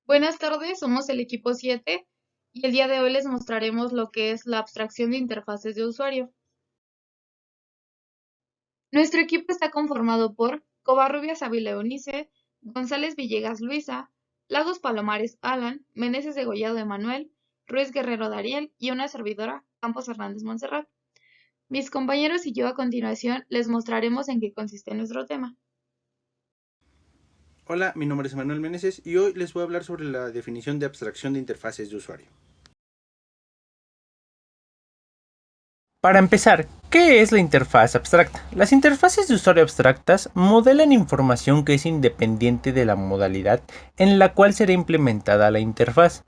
Buenas tardes, somos el equipo 7 y el día de hoy les mostraremos lo que es la abstracción de interfaces de usuario. Nuestro equipo está conformado por Covarrubias Ávila Eunice, González Villegas Luisa, Lagos Palomares Alan, Meneses Degollado Emanuel, Ruiz Guerrero Dariel y una servidora, Campos Hernández Montserrat. Mis compañeros y yo a continuación les mostraremos en qué consiste nuestro tema. Hola, mi nombre es Manuel Meneses y hoy les voy a hablar sobre la definición de abstracción de interfaces de usuario. Para empezar, ¿qué es la interfaz abstracta? Las interfaces de usuario abstractas modelan información que es independiente de la modalidad en la cual será implementada la interfaz.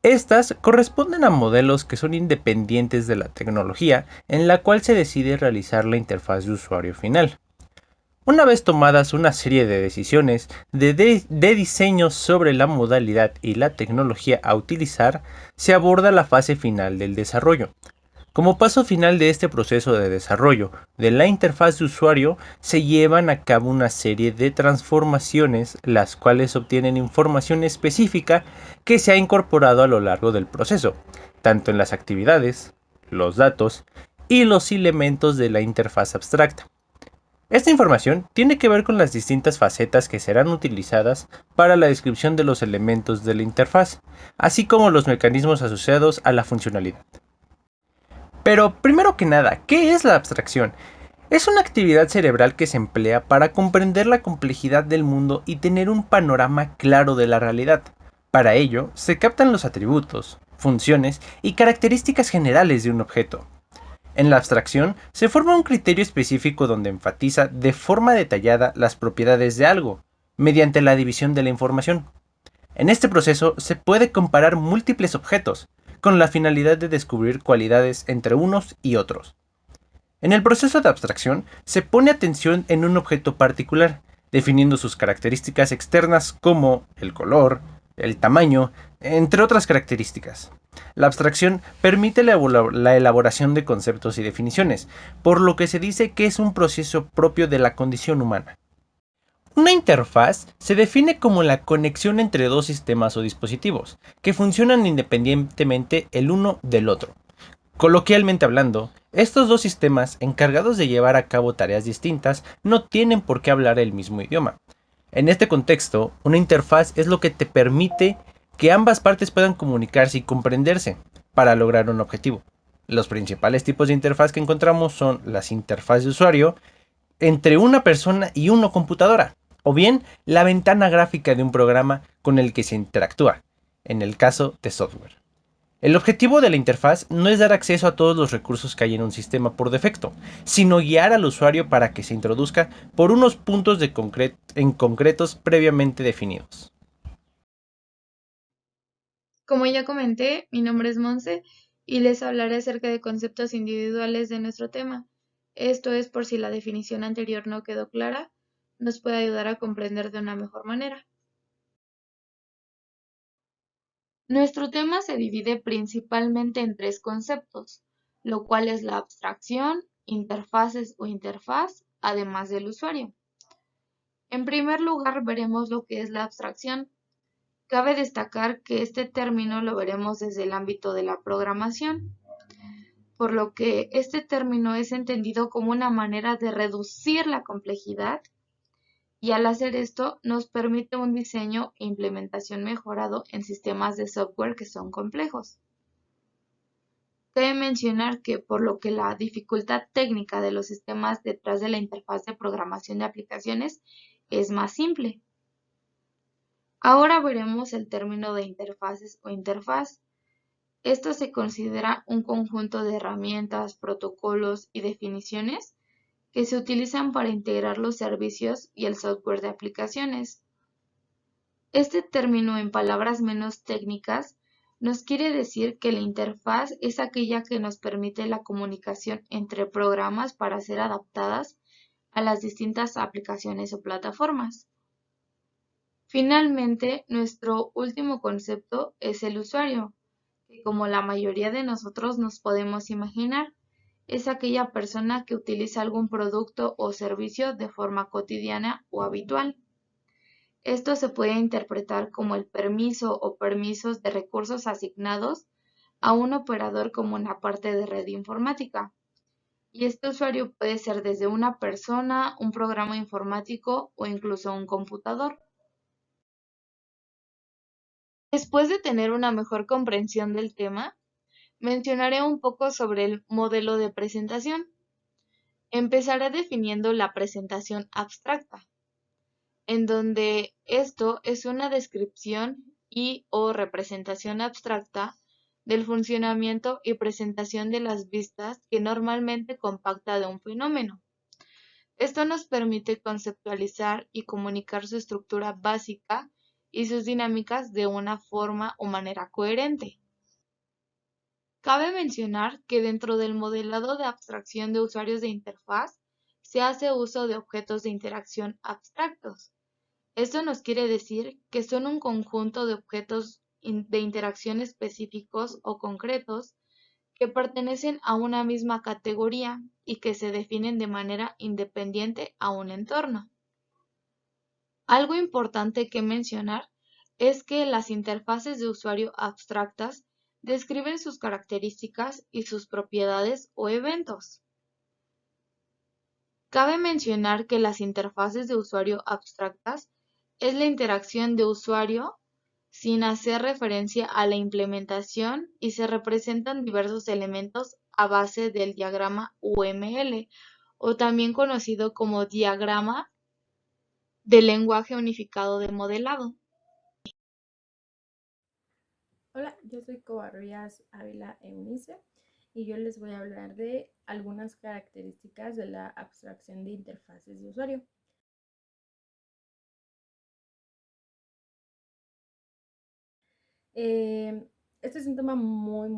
Estas corresponden a modelos que son independientes de la tecnología en la cual se decide realizar la interfaz de usuario final. Una vez tomadas una serie de decisiones de diseño sobre la modalidad y la tecnología a utilizar, se aborda la fase final del desarrollo. Como paso final de este proceso de desarrollo de la interfaz de usuario, se llevan a cabo una serie de transformaciones, las cuales obtienen información específica que se ha incorporado a lo largo del proceso, tanto en las actividades, los datos y los elementos de la interfaz abstracta. Esta información tiene que ver con las distintas facetas que serán utilizadas para la descripción de los elementos de la interfaz, así como los mecanismos asociados a la funcionalidad. Pero primero que nada, ¿qué es la abstracción? Es una actividad cerebral que se emplea para comprender la complejidad del mundo y tener un panorama claro de la realidad. Para ello, se captan los atributos, funciones y características generales de un objeto. En la abstracción, se forma un criterio específico donde enfatiza de forma detallada las propiedades de algo, mediante la división de la información. En este proceso se puede comparar múltiples objetos, con la finalidad de descubrir cualidades entre unos y otros. En el proceso de abstracción se pone atención en un objeto particular, definiendo sus características externas como el color, el tamaño, entre otras características. La abstracción permite la elaboración de conceptos y definiciones, por lo que se dice que es un proceso propio de la condición humana. Una interfaz se define como la conexión entre dos sistemas o dispositivos, que funcionan independientemente el uno del otro. Coloquialmente hablando, estos dos sistemas encargados de llevar a cabo tareas distintas no tienen por qué hablar el mismo idioma. En este contexto, una interfaz es lo que te permite que ambas partes puedan comunicarse y comprenderse para lograr un objetivo. Los principales tipos de interfaz que encontramos son las interfaces de usuario entre una persona y una computadora, o bien la ventana gráfica de un programa con el que se interactúa, en el caso de software. El objetivo de la interfaz no es dar acceso a todos los recursos que hay en un sistema por defecto, sino guiar al usuario para que se introduzca por unos puntos en concretos previamente definidos. Como ya comenté, mi nombre es Monse y les hablaré acerca de conceptos individuales de nuestro tema. Esto es por si la definición anterior no quedó clara, nos puede ayudar a comprender de una mejor manera. Nuestro tema se divide principalmente en tres conceptos, lo cual es la abstracción, interfaces o interfaz, además del usuario. En primer lugar, veremos lo que es la abstracción. Cabe destacar que este término lo veremos desde el ámbito de la programación, por lo que este término es entendido como una manera de reducir la complejidad y al hacer esto nos permite un diseño e implementación mejorado en sistemas de software que son complejos. Cabe mencionar que por lo que la dificultad técnica de los sistemas detrás de la interfaz de programación de aplicaciones es más simple. Ahora veremos el término de interfaces o interfaz. Esto se considera un conjunto de herramientas, protocolos y definiciones que se utilizan para integrar los servicios y el software de aplicaciones. Este término, en palabras menos técnicas, nos quiere decir que la interfaz es aquella que nos permite la comunicación entre programas para ser adaptadas a las distintas aplicaciones o plataformas. Finalmente, nuestro último concepto es el usuario, que como la mayoría de nosotros nos podemos imaginar, es aquella persona que utiliza algún producto o servicio de forma cotidiana o habitual. Esto se puede interpretar como el permiso o permisos de recursos asignados a un operador como una parte de red informática. Y este usuario puede ser desde una persona, un programa informático o incluso un computador. Después de tener una mejor comprensión del tema, mencionaré un poco sobre el modelo de presentación. Empezaré definiendo la presentación abstracta, en donde esto es una descripción y o representación abstracta del funcionamiento y presentación de las vistas que normalmente compacta de un fenómeno. Esto nos permite conceptualizar y comunicar su estructura básica y sus dinámicas de una forma o manera coherente. Cabe mencionar que dentro del modelado de abstracción de usuarios de interfaz se hace uso de objetos de interacción abstractos. Esto nos quiere decir que son un conjunto de objetos de interacción específicos o concretos que pertenecen a una misma categoría y que se definen de manera independiente a un entorno. Algo importante que mencionar es que las interfaces de usuario abstractas describen sus características y sus propiedades o eventos. Cabe mencionar que las interfaces de usuario abstractas es la interacción de usuario sin hacer referencia a la implementación y se representan diversos elementos a base del diagrama UML o también conocido como diagrama del lenguaje unificado de modelado. Hola, yo soy Covarrubias Ávila Eunice y yo les voy a hablar de algunas características de la abstracción de interfaces de usuario. Este es un tema muy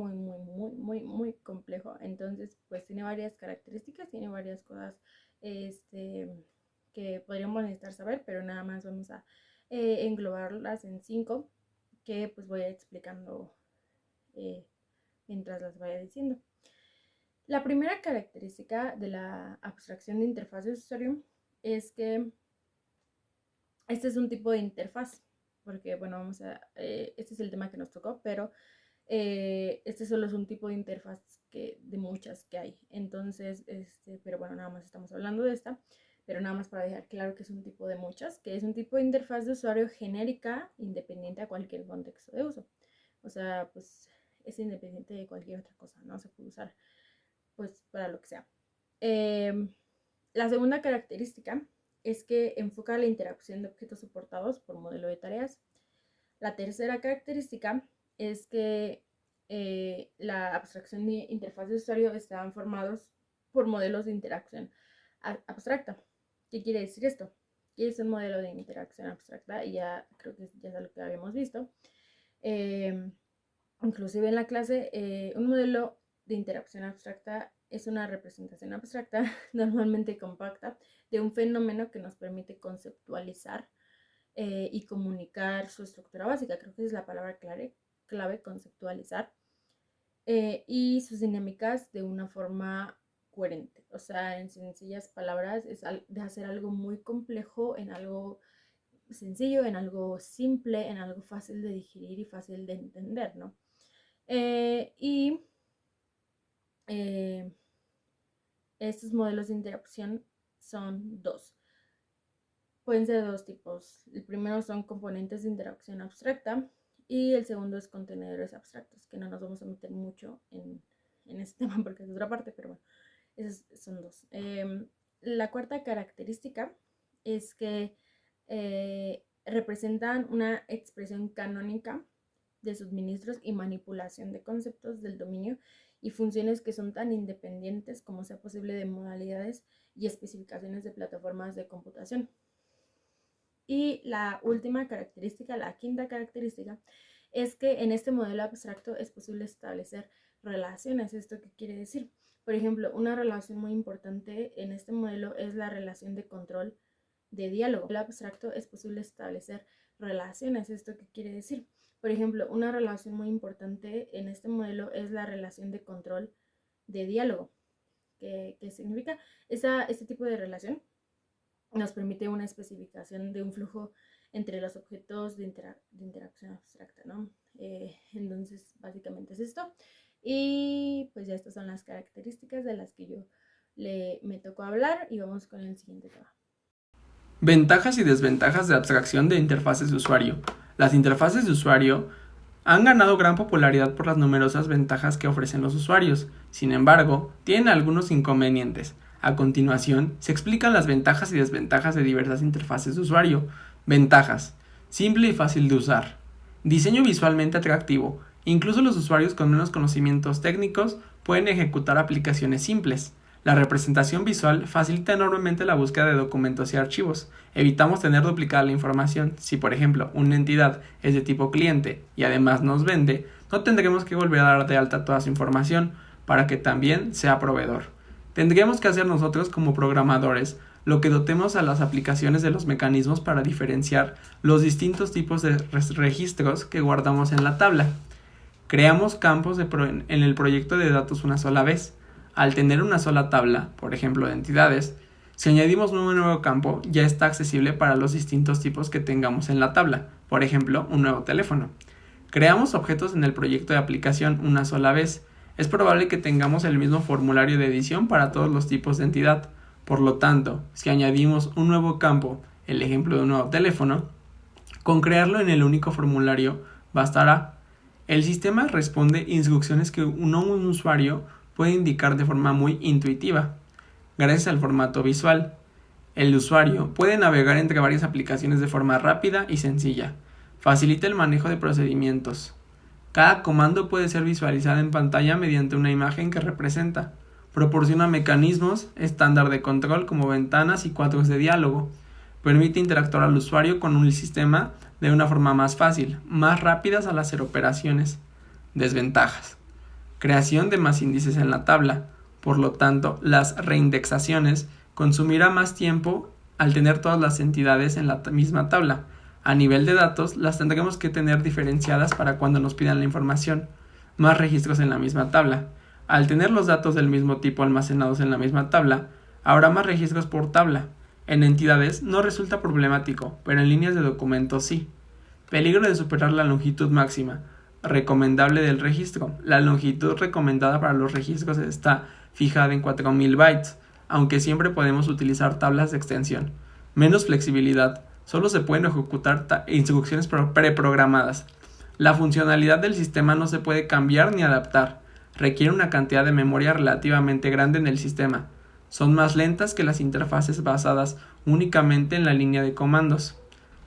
complejo, entonces pues tiene varias características, tiene varias cosas que podríamos necesitar saber, pero nada más vamos a englobarlas en 5 que pues voy a ir explicando mientras las vaya diciendo. La primera característica de la abstracción de interfaz de usuario es que este es un tipo de interfaz, porque bueno, este es el tema que nos tocó, pero este solo es un tipo de interfaz de muchas que hay. Entonces, pero bueno, nada más estamos hablando de esta, pero nada más para dejar claro que es un tipo de muchas, que es un tipo de interfaz de usuario genérica, independiente a cualquier contexto de uso. O sea, pues es independiente de cualquier otra cosa, ¿no? Se puede usar pues para lo que sea. La segunda característica es que enfoca la interacción de objetos soportados por modelo de tareas. La tercera característica es que la abstracción de interfaz de usuario están formados por modelos de interacción abstracta. ¿Qué quiere decir esto? ¿Qué es un modelo de interacción abstracta? Y ya creo que ya es lo que habíamos visto. Inclusive en la clase, un modelo de interacción abstracta es una representación abstracta, normalmente compacta, de un fenómeno que nos permite conceptualizar y comunicar su estructura básica. Creo que es la palabra clave conceptualizar, y sus dinámicas de una forma coherente. O sea, en sencillas palabras, es de hacer algo muy complejo en algo sencillo, en algo simple, en algo fácil de digerir y fácil de entender, ¿no? Y estos modelos de interacción son dos. Pueden ser de dos tipos. El primero son componentes de interacción abstracta y el segundo es contenedores abstractos, que no nos vamos a meter mucho en este tema porque es otra parte, pero bueno, esos son dos. La cuarta característica es que representan una expresión canónica de suministros y manipulación de conceptos del dominio y funciones que son tan independientes como sea posible de modalidades y especificaciones de plataformas de computación. Y la última característica, la quinta característica, es que en este modelo abstracto es posible establecer relaciones. ¿Esto qué quiere decir? Por ejemplo, una relación muy importante en este modelo es la relación de control de diálogo. En el abstracto es posible establecer relaciones. ¿Esto qué quiere decir? Por ejemplo, una relación muy importante en este modelo es la relación de control de diálogo. ¿Qué significa? Este tipo de relación nos permite una especificación de un flujo entre los objetos de interacción abstracta, ¿no? Entonces, básicamente es esto. Y pues ya estas son las características de las que me tocó hablar y vamos con el siguiente tema. Ventajas y desventajas de abstracción de interfaces de usuario. Las interfaces de usuario han ganado gran popularidad por las numerosas ventajas que ofrecen los usuarios. Sin embargo, tienen algunos inconvenientes. A continuación, se explican las ventajas y desventajas de diversas interfaces de usuario. Ventajas: simple y fácil de usar. Diseño visualmente atractivo. Incluso los usuarios con menos conocimientos técnicos pueden ejecutar aplicaciones simples. La representación visual facilita enormemente la búsqueda de documentos y archivos. Evitamos tener duplicada la información. Si, por ejemplo, una entidad es de tipo cliente y además nos vende, no tendremos que volver a dar de alta toda su información para que también sea proveedor. Tendremos que hacer nosotros como programadores lo que dotemos a las aplicaciones de los mecanismos para diferenciar los distintos tipos de registros que guardamos en la tabla. Creamos campos en el proyecto de datos una sola vez. Al tener una sola tabla, por ejemplo de entidades, si añadimos un nuevo campo, ya está accesible para los distintos tipos que tengamos en la tabla, por ejemplo, un nuevo teléfono. Creamos objetos en el proyecto de aplicación una sola vez. Es probable que tengamos el mismo formulario de edición para todos los tipos de entidad. Por lo tanto, si añadimos un nuevo campo, el ejemplo de un nuevo teléfono, con crearlo en el único formulario bastará. El sistema responde instrucciones que un usuario puede indicar de forma muy intuitiva. Gracias al formato visual, el usuario puede navegar entre varias aplicaciones de forma rápida y sencilla. Facilita el manejo de procedimientos. Cada comando puede ser visualizado en pantalla mediante una imagen que representa. Proporciona mecanismos estándar de control como ventanas y cuadros de diálogo. Permite interactuar al usuario con el sistema de una forma más fácil, más rápidas al hacer operaciones. Desventajas: creación de más índices en la tabla. Por lo tanto, las reindexaciones consumirán más tiempo al tener todas las entidades en la misma tabla. A nivel de datos, las tendremos que tener diferenciadas para cuando nos pidan la información. Más registros en la misma tabla. Al tener los datos del mismo tipo almacenados en la misma tabla, habrá más registros por tabla. En entidades no resulta problemático, pero en líneas de documentos sí. Peligro de superar la longitud máxima recomendable del registro. La longitud recomendada para los registros está fijada en 4000 bytes, aunque siempre podemos utilizar tablas de extensión. Menos flexibilidad. Solo se pueden ejecutar instrucciones preprogramadas. La funcionalidad del sistema no se puede cambiar ni adaptar. Requiere una cantidad de memoria relativamente grande en el sistema. Son más lentas que las interfaces basadas únicamente en la línea de comandos.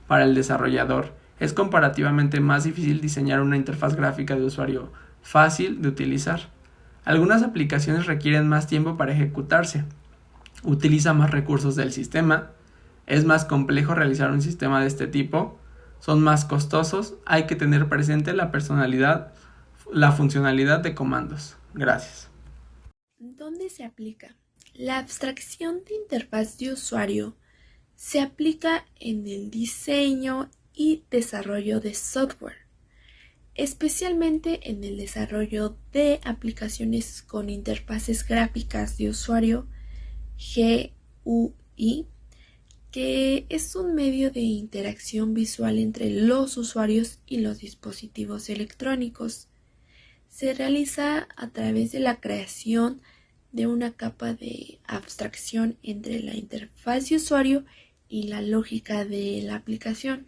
Para el desarrollador, es comparativamente más difícil diseñar una interfaz gráfica de usuario fácil de utilizar. Algunas aplicaciones requieren más tiempo para ejecutarse. Utiliza más recursos del sistema. Es más complejo realizar un sistema de este tipo. Son más costosos. Hay que tener presente la funcionalidad de comandos. Gracias. ¿Dónde se aplica? La abstracción de interfaz de usuario se aplica en el diseño y desarrollo de software, especialmente en el desarrollo de aplicaciones con interfaces gráficas de usuario GUI, que es un medio de interacción visual entre los usuarios y los dispositivos electrónicos. Se realiza a través de la creación de una capa de abstracción entre la interfaz de usuario y la lógica de la aplicación.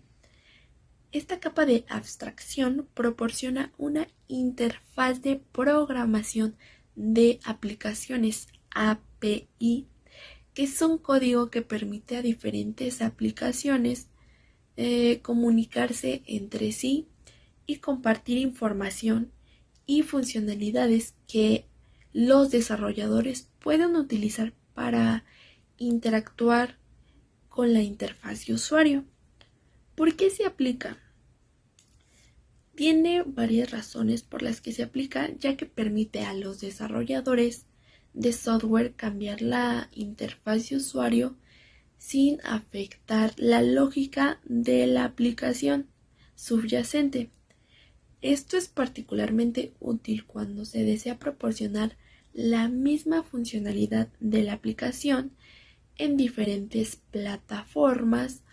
Esta capa de abstracción proporciona una interfaz de programación de aplicaciones API, que es un código que permite a diferentes aplicaciones comunicarse entre sí y compartir información y funcionalidades que los desarrolladores pueden utilizar para interactuar con la interfaz de usuario. ¿Por qué se aplica? Tiene varias razones por las que se aplica, ya que permite a los desarrolladores de software cambiar la interfaz de usuario sin afectar la lógica de la aplicación subyacente. Esto es particularmente útil cuando se desea proporcionar la misma funcionalidad de la aplicación en diferentes plataformas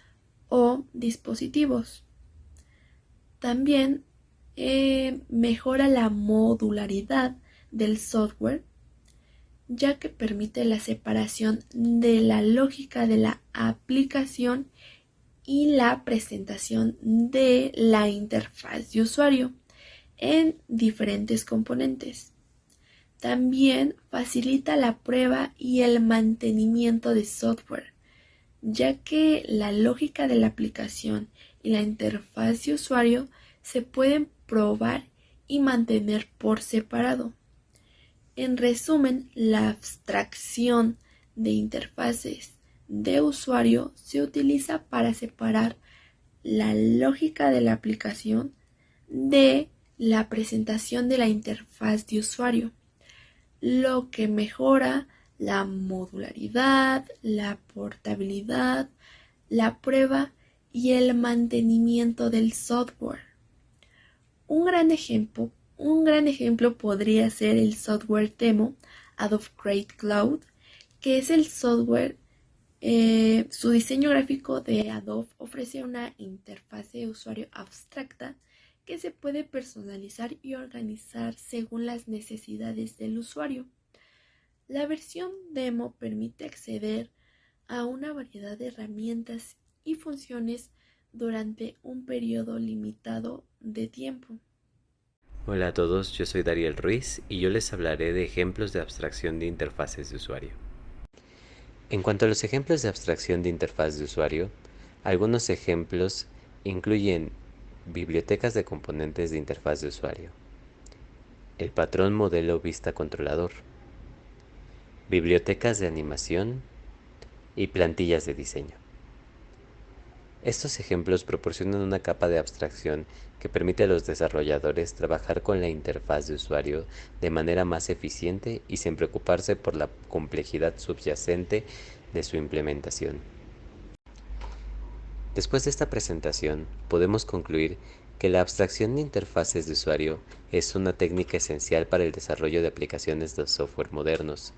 o dispositivos. También mejora la modularidad del software, ya que permite la separación de la lógica de la aplicación y la presentación de la interfaz de usuario en diferentes componentes. También facilita la prueba y el mantenimiento de software, ya que la lógica de la aplicación y la interfaz de usuario se pueden probar y mantener por separado. En resumen, la abstracción de interfaces de usuario se utiliza para separar la lógica de la aplicación de la presentación de la interfaz de usuario, lo que mejora la modularidad, la portabilidad, la prueba y el mantenimiento del software. Un gran ejemplo podría ser el software demo Adobe Create Cloud, que es el software. Su diseño gráfico de Adobe ofrece una interfaz de usuario abstracta que se puede personalizar y organizar según las necesidades del usuario. La versión demo permite acceder a una variedad de herramientas y funciones durante un periodo limitado de tiempo. Hola a todos, yo soy Dariel Ruiz y yo les hablaré de ejemplos de abstracción de interfaces de usuario. En cuanto a los ejemplos de abstracción de interfaz de usuario, algunos ejemplos incluyen bibliotecas de componentes de interfaz de usuario, el patrón modelo vista controlador, bibliotecas de animación y plantillas de diseño. Estos ejemplos proporcionan una capa de abstracción que permite a los desarrolladores trabajar con la interfaz de usuario de manera más eficiente y sin preocuparse por la complejidad subyacente de su implementación. Después de esta presentación, podemos concluir que la abstracción de interfaces de usuario es una técnica esencial para el desarrollo de aplicaciones de software modernos,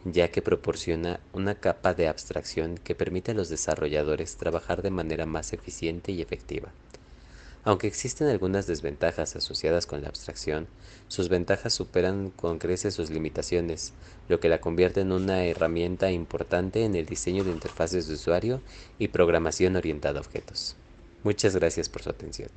ya que proporciona una capa de abstracción que permite a los desarrolladores trabajar de manera más eficiente y efectiva. Aunque existen algunas desventajas asociadas con la abstracción, sus ventajas superan con creces sus limitaciones, lo que la convierte en una herramienta importante en el diseño de interfaces de usuario y programación orientada a objetos. Muchas gracias por su atención.